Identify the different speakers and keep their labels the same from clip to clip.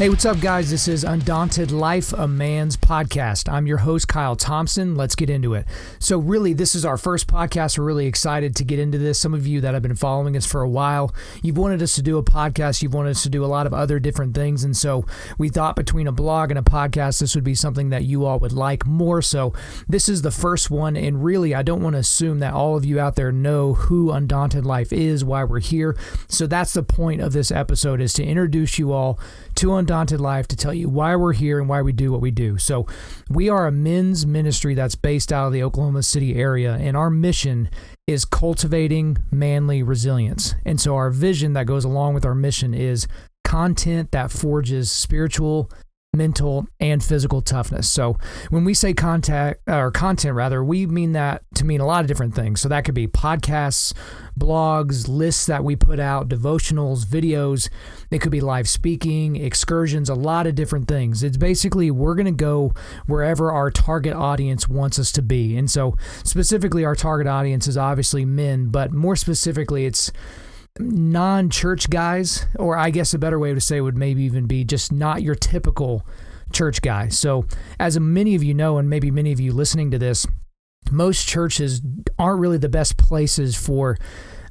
Speaker 1: Hey, what's up, guys? This is Undaunted.Life, a man's podcast. I'm your host, Kyle Thompson. Let's get into it. So really, this is our first podcast. We're really excited to get into this. Some of you that have been following us for a while, you've wanted us to do a podcast. You've wanted us to do a lot of other different things. And so we thought between a blog and a podcast, this would be something that you all would like more. So this is the first one. And really, I don't want to assume that all of you out there know who Undaunted.Life is, why we're here. So that's the point of this episode, is to introduce you all to Undaunted.Life, to tell you why we're here and why we do what we do. So we are a men's ministry that's based out of the Oklahoma City area, and our mission is cultivating manly resilience. And so our vision that goes along with our mission is content that forges spiritual, mental, and physical toughness. So when we say content, we mean that to mean a lot of different things. So that could be podcasts, blogs, lists that we put out, devotionals, videos. It could be live speaking, excursions, a lot of different things. It's basically we're going to go wherever our target audience wants us to be. And so specifically our target audience is obviously men, but more specifically it's non-church guys, or I guess a better way to say would maybe even be just not your typical church guy. So as many of you know, and maybe many of you listening to this, most churches aren't really the best places for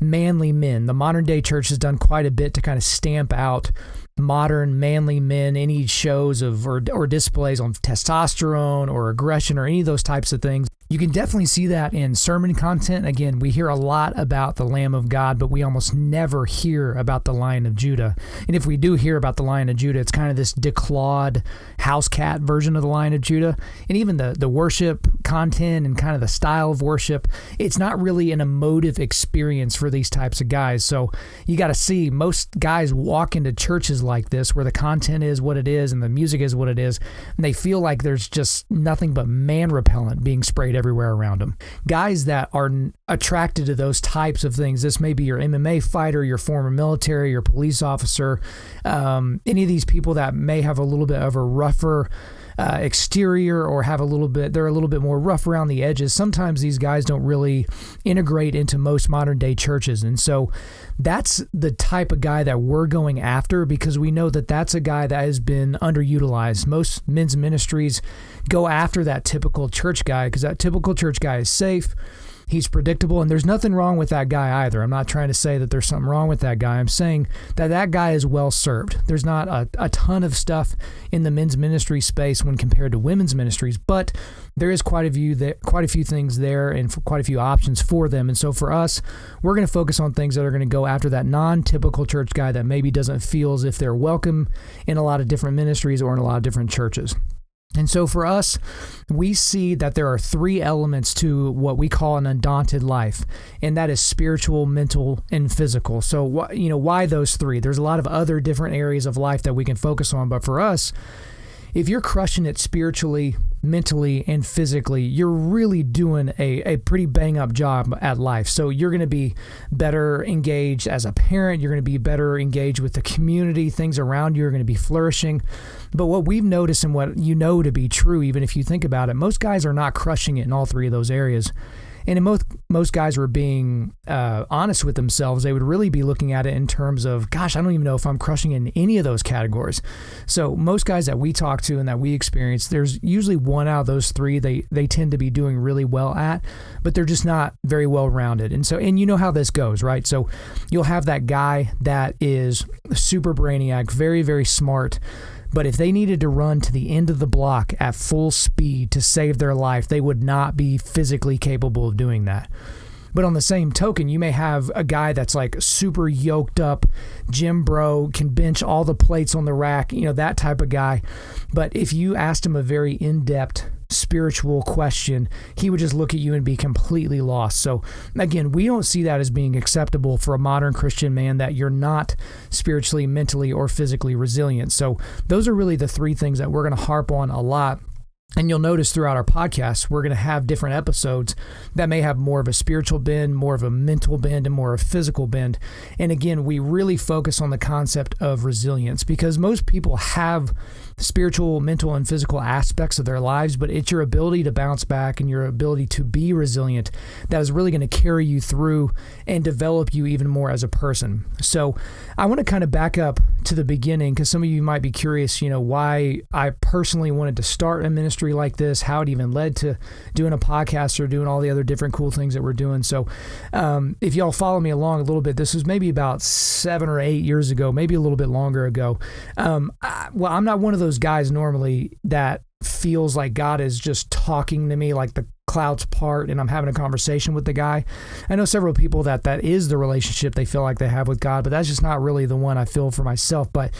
Speaker 1: manly men. The modern day church has done quite a bit to kind of stamp out modern manly men, any shows of or displays on testosterone or aggression or any of those types of things. You can definitely see that in sermon content. Again, we hear a lot about the Lamb of God, but we almost never hear about the Lion of Judah. And if we do hear about the Lion of Judah, it's kind of this declawed house cat version of the Lion of Judah. And even the worship content and kind of the style of worship, it's not really an emotive experience for these types of guys. So you got to see, most guys walk into churches like this where the content is what it is and the music is what it is, and they feel like there's just nothing but man repellent being sprayed everywhere around them. Guys that are attracted to those types of things, this may be your MMA fighter, your former military, your police officer, any of these people that may have a little bit of a rougher exterior or they're a little bit more rough around the edges. Sometimes these guys don't really integrate into most modern day churches. And so that's the type of guy that we're going after, because we know that that's a guy that has been underutilized. Most men's ministries go after that typical church guy because that typical church guy is safe. He's predictable, and there's nothing wrong with that guy either. I'm not trying to say that there's something wrong with that guy. I'm saying that that guy is well served. There's not a ton of stuff in the men's ministry space when compared to women's ministries, but there is quite a few things there and quite a few options for them. And so for us, we're going to focus on things that are going to go after that non-typical church guy that maybe doesn't feel as if they're welcome in a lot of different ministries or in a lot of different churches. And so for us, we see that there are three elements to what we call an undaunted life, and that is spiritual, mental, and physical. So, why those three? There's a lot of other different areas of life that we can focus on, but for us, if you're crushing it spiritually, mentally, and physically, you're really doing a pretty bang-up job at life. So you're going to be better engaged as a parent. You're going to be better engaged with the community. Things around you are going to be flourishing. But what we've noticed, and what you know to be true, even if you think about it, most guys are not crushing it in all three of those areas. And if most guys were being honest with themselves, they would really be looking at it in terms of, gosh, I don't even know if I'm crushing in any of those categories. So most guys that we talk to and that we experience, there's usually one out of those three they tend to be doing really well at, but they're just not very well rounded. And you know how this goes, right? So you'll have that guy that is super brainiac, very, very smart, but if they needed to run to the end of the block at full speed to save their life, they would not be physically capable of doing that. But on the same token, you may have a guy that's like super yoked up, gym bro, can bench all the plates on the rack, that type of guy. But if you asked him a very in-depth spiritual question, he would just look at you and be completely lost. So again, we don't see that as being acceptable for a modern Christian man, that you're not spiritually, mentally, or physically resilient. So those are really the three things that we're going to harp on a lot. And you'll notice throughout our podcast, we're going to have different episodes that may have more of a spiritual bend, more of a mental bend, and more of a physical bend. And again, we really focus on the concept of resilience, because most people have spiritual, mental, and physical aspects of their lives, but it's your ability to bounce back and your ability to be resilient that is really going to carry you through and develop you even more as a person. So I want to kind of back up to the beginning, because some of you might be curious, why I personally wanted to start a ministry like this, how it even led to doing a podcast or doing all the other different cool things that we're doing. So if y'all follow me along a little bit, this was maybe about 7 or 8 years ago, maybe a little bit longer ago. I'm not one of those guys normally that feels like God is just talking to me like the clouds part and I'm having a conversation with the guy. I know several people that is the relationship they feel like they have with God, but that's just not really the one I feel for myself. But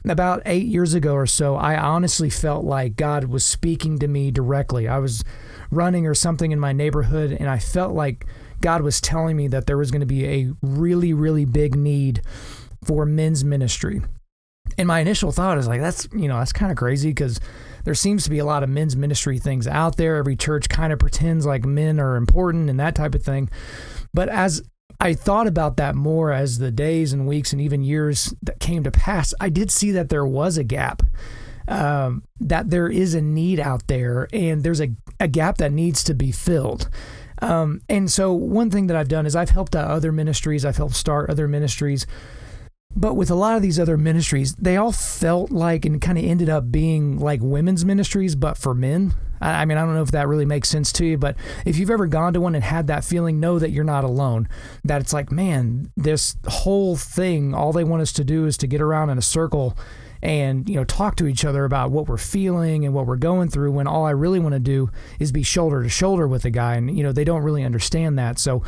Speaker 1: about 8 years ago or so, I honestly felt like God was speaking to me directly. I was running or something in my neighborhood, and I felt like God was telling me that there was going to be a really, really big need for men's ministry. And my initial thought is like, that's kind of crazy, because there seems to be a lot of men's ministry things out there. Every church kind of pretends like men are important and that type of thing. But as I thought about that more as the days and weeks and even years that came to pass, I did see that there was a gap, that there is a need out there, and there's a gap that needs to be filled. And so one thing that I've done is I've helped out other ministries. I've helped start other ministries. But with a lot of these other ministries, they all felt like and kind of ended up being like women's ministries, but for men. I mean, I don't know if that really makes sense to you, but if you've ever gone to one and had that feeling, know that you're not alone. That it's like, man, this whole thing, all they want us to do is to get around in a circle and, talk to each other about what we're feeling and what we're going through, when all I really want to do is be shoulder to shoulder with a guy. And, they don't really understand that. So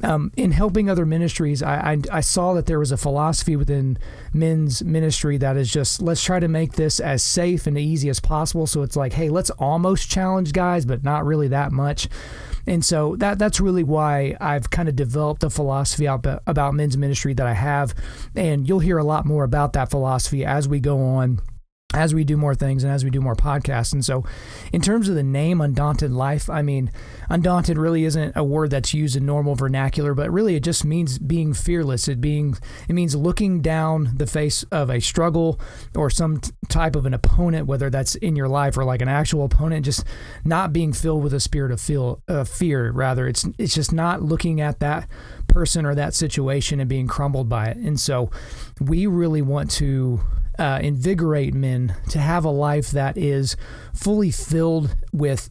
Speaker 1: in helping other ministries, I saw that there was a philosophy within men's ministry that is just, let's try to make this as safe and easy as possible. So it's like, hey, let's almost challenge guys, but not really that much. And so that's really why I've kind of developed the philosophy about men's ministry that I have. And you'll hear a lot more about that philosophy as we go on, as we do more things and as we do more podcasts. And so in terms of the name Undaunted.Life, I mean, undaunted really isn't a word that's used in normal vernacular, but really it just means being fearless. It means looking down the face of a struggle or some type of an opponent, whether that's in your life or like an actual opponent, just not being filled with a spirit of fear. Rather, it's just not looking at that person or that situation and being crumbled by it. And so we really want to invigorate men to have a life that is fully filled with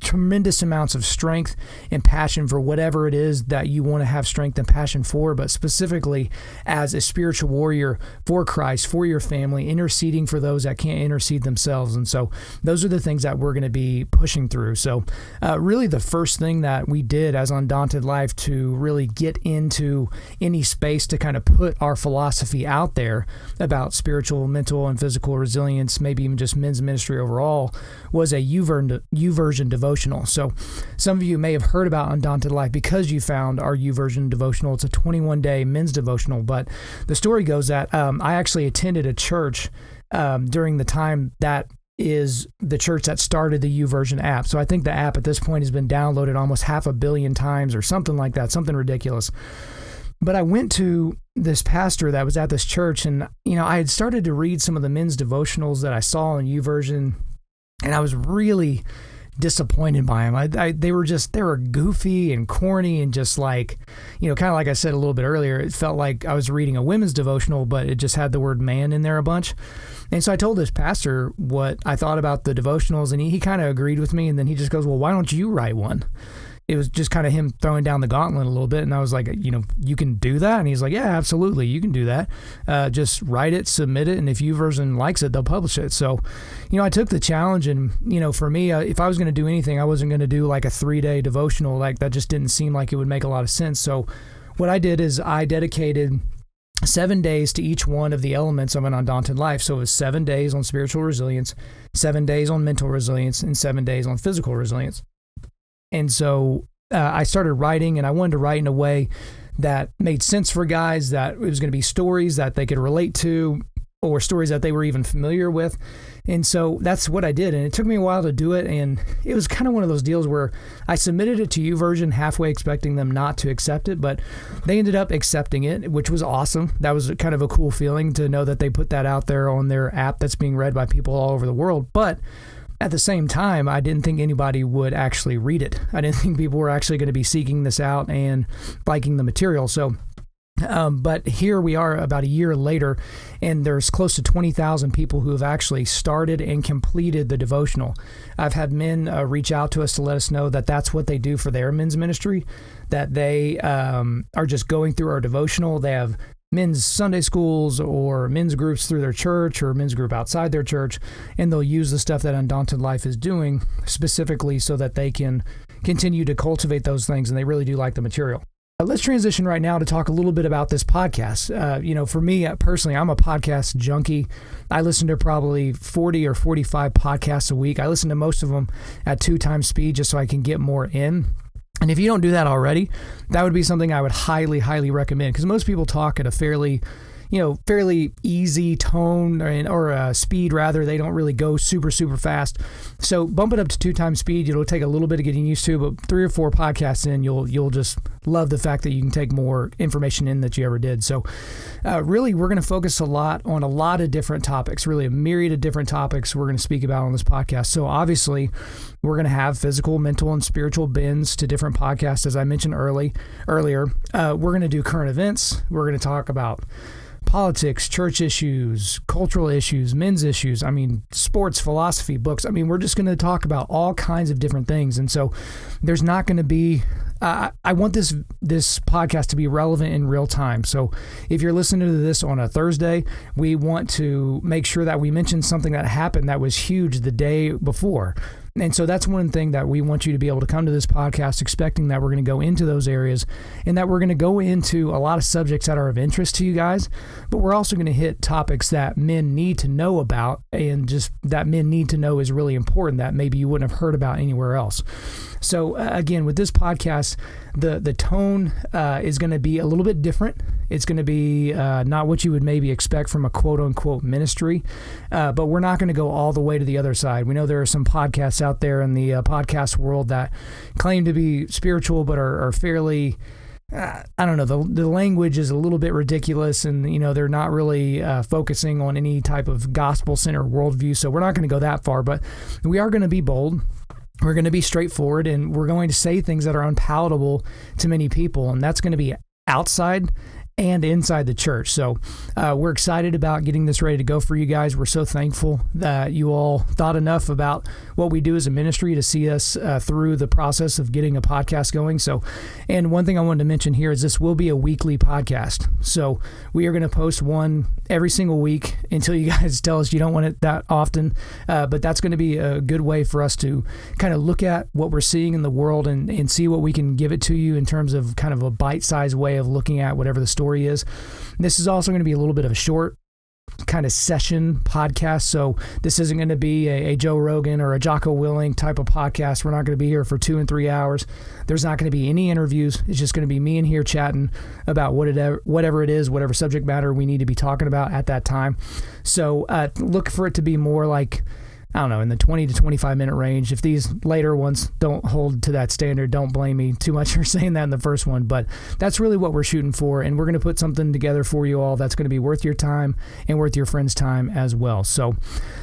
Speaker 1: tremendous amounts of strength and passion for whatever it is that you want to have strength and passion for, but specifically as a spiritual warrior for Christ, for your family, interceding for those that can't intercede themselves. And so those are the things that we're going to be pushing through. So really the first thing that we did as Undaunted.Life to really get into any space to kind of put our philosophy out there about spiritual, mental, and physical resilience, maybe even just men's ministry overall, was a YouVersion devotional. So some of you may have heard about Undaunted.Life because you found our YouVersion devotional. It's a 21-day men's devotional. But the story goes that I actually attended a church during the time that is the church that started the YouVersion app. So I think the app at this point has been downloaded almost 500 million times or something like that, something ridiculous. But I went to this pastor that was at this church, and I had started to read some of the men's devotionals that I saw in YouVersion, and I was really disappointed by them. They were goofy and corny and just like, kind of like I said a little bit earlier, it felt like I was reading a women's devotional, but it just had the word man in there a bunch. And so I told this pastor what I thought about the devotionals, and he kind of agreed with me. And then he just goes, well, why don't you write one? It was just kind of him throwing down the gauntlet a little bit. And I was like, you can do that? And he's like, yeah, absolutely. You can do that. Just write it, submit it. And if YouVersion likes it, they'll publish it. So, I took the challenge. And, for me, if I was going to do anything, I wasn't going to do like a 3-day devotional. Like that just didn't seem like it would make a lot of sense. So what I did is I dedicated 7 days to each one of the elements of an Undaunted life. So it was 7 days on spiritual resilience, 7 days on mental resilience, and 7 days on physical resilience. And so I started writing, and I wanted to write in a way that made sense for guys, that it was going to be stories that they could relate to or stories that they were even familiar with. And so that's what I did. And it took me a while to do it. And it was kind of one of those deals where I submitted it to YouVersion halfway expecting them not to accept it, but they ended up accepting it, which was awesome. That was kind of a cool feeling to know that they put that out there on their app that's being read by people all over the world. But at the same time, I didn't think anybody would actually read it. I didn't think people were actually going to be seeking this out and liking the material. So But here we are about a year later, and there's close to 20,000 people who have actually started and completed the devotional. I've had men reach out to us to let us know that that's what they do for their men's ministry, that they are just going through our devotional. They have men's Sunday schools or men's groups through their church or men's group outside their church, and they'll use the stuff that Undaunted Life is doing specifically so that they can continue to cultivate those things, and they really do like the material. Let's transition right now to talk a little bit about this podcast. For me personally, I'm a podcast junkie. I listen to probably 40 or 45 podcasts a week. I listen to most of them at 2 times speed just so I can get more in. And if you don't do that already, that would be something I would highly, highly recommend, because most people talk at a fairly easy tone or speed rather. They don't really go super, super fast. So bump it up to 2 times speed. It'll take a little bit of getting used to, but 3 or 4 podcasts in, you'll just love the fact that you can take more information in that you ever did. So really, we're going to focus a lot on a lot of different topics, really a myriad of different topics we're going to speak about on this podcast. So obviously, we're going to have physical, mental, and spiritual bends to different podcasts, as I mentioned earlier. We're going to do current events. We're going to talk about politics, church issues, cultural issues, men's issues, sports, philosophy, books. We're just going to talk about all kinds of different things. And so there's not going to be, I want this podcast to be relevant in real time. So if you're listening to this on a Thursday, we want to make sure that we mention something that happened that was huge the day before. And so that's one thing that we want you to be able to come to this podcast expecting that we're going to go into those areas and that we're going to go into a lot of subjects that are of interest to you guys, but we're also going to hit topics that men need to know about, and just that men need to know is really important that maybe you wouldn't have heard about anywhere else. So again, with this podcast, the tone is going to be a little bit different. It's going to be not what you would maybe expect from a quote-unquote ministry, but we're not going to go all the way to the other side. We know there are some podcasts out there in the podcast world that claim to be spiritual but are fairly, the language is a little bit ridiculous, and they're not really focusing on any type of gospel-centered worldview, so we're not going to go that far, but we are going to be bold. We're going to be straightforward, and we're going to say things that are unpalatable to many people, and that's going to be outside and inside the church. So we're excited about getting this ready to go for you guys. We're so thankful that you all thought enough about what we do as a ministry to see us through the process of getting a podcast going. So, and one thing I wanted to mention here is this will be a weekly podcast. So we are going to post one every single week until you guys tell us you don't want it that often. But that's going to be a good way for us to kind of look at what we're seeing in the world and see what we can give it to you in terms of kind of a bite-sized way of looking at whatever the story is. This is also going to be a little bit of a short kind of session podcast. So this isn't going to be a Joe Rogan or a Jocko Willink type of podcast. We're not going to be here for 2 and 3 hours. There's not going to be any interviews. It's just going to be me in here chatting about whatever it is, whatever subject matter we need to be talking about at that time. So look for it to be more like, in the 20 to 25 minute range. If these later ones don't hold to that standard, don't blame me too much for saying that in the first one, but that's really what we're shooting for. And we're going to put something together for you all that's going to be worth your time and worth your friends' time as well. So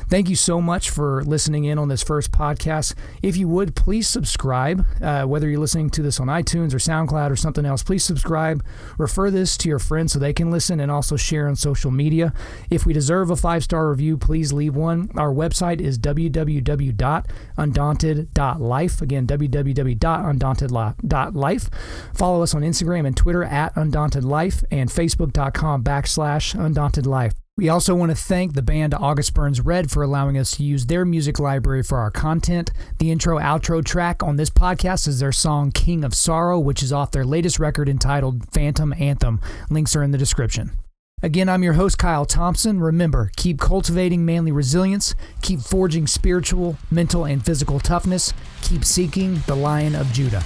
Speaker 1: thank you so much for listening in on this first podcast. If you would, please subscribe, whether you're listening to this on iTunes or SoundCloud or something else, please subscribe, refer this to your friends so they can listen, and also share on social media. If we deserve a 5-star review, please leave one. Our website is www.Undaunted.Life. Again, www.Undaunted.Life. Follow us on Instagram and Twitter at Undaunted.Life and Facebook.com/UndauntedLife. We also want to thank the band August Burns Red for allowing us to use their music library for our content. The intro-outro track on this podcast is their song King of Sorrow, which is off their latest record entitled Phantom Anthem. Links are in the description. Again, I'm your host, Kyle Thompson. Remember, keep cultivating manly resilience, keep forging spiritual, mental, and physical toughness, keep seeking the Lion of Judah.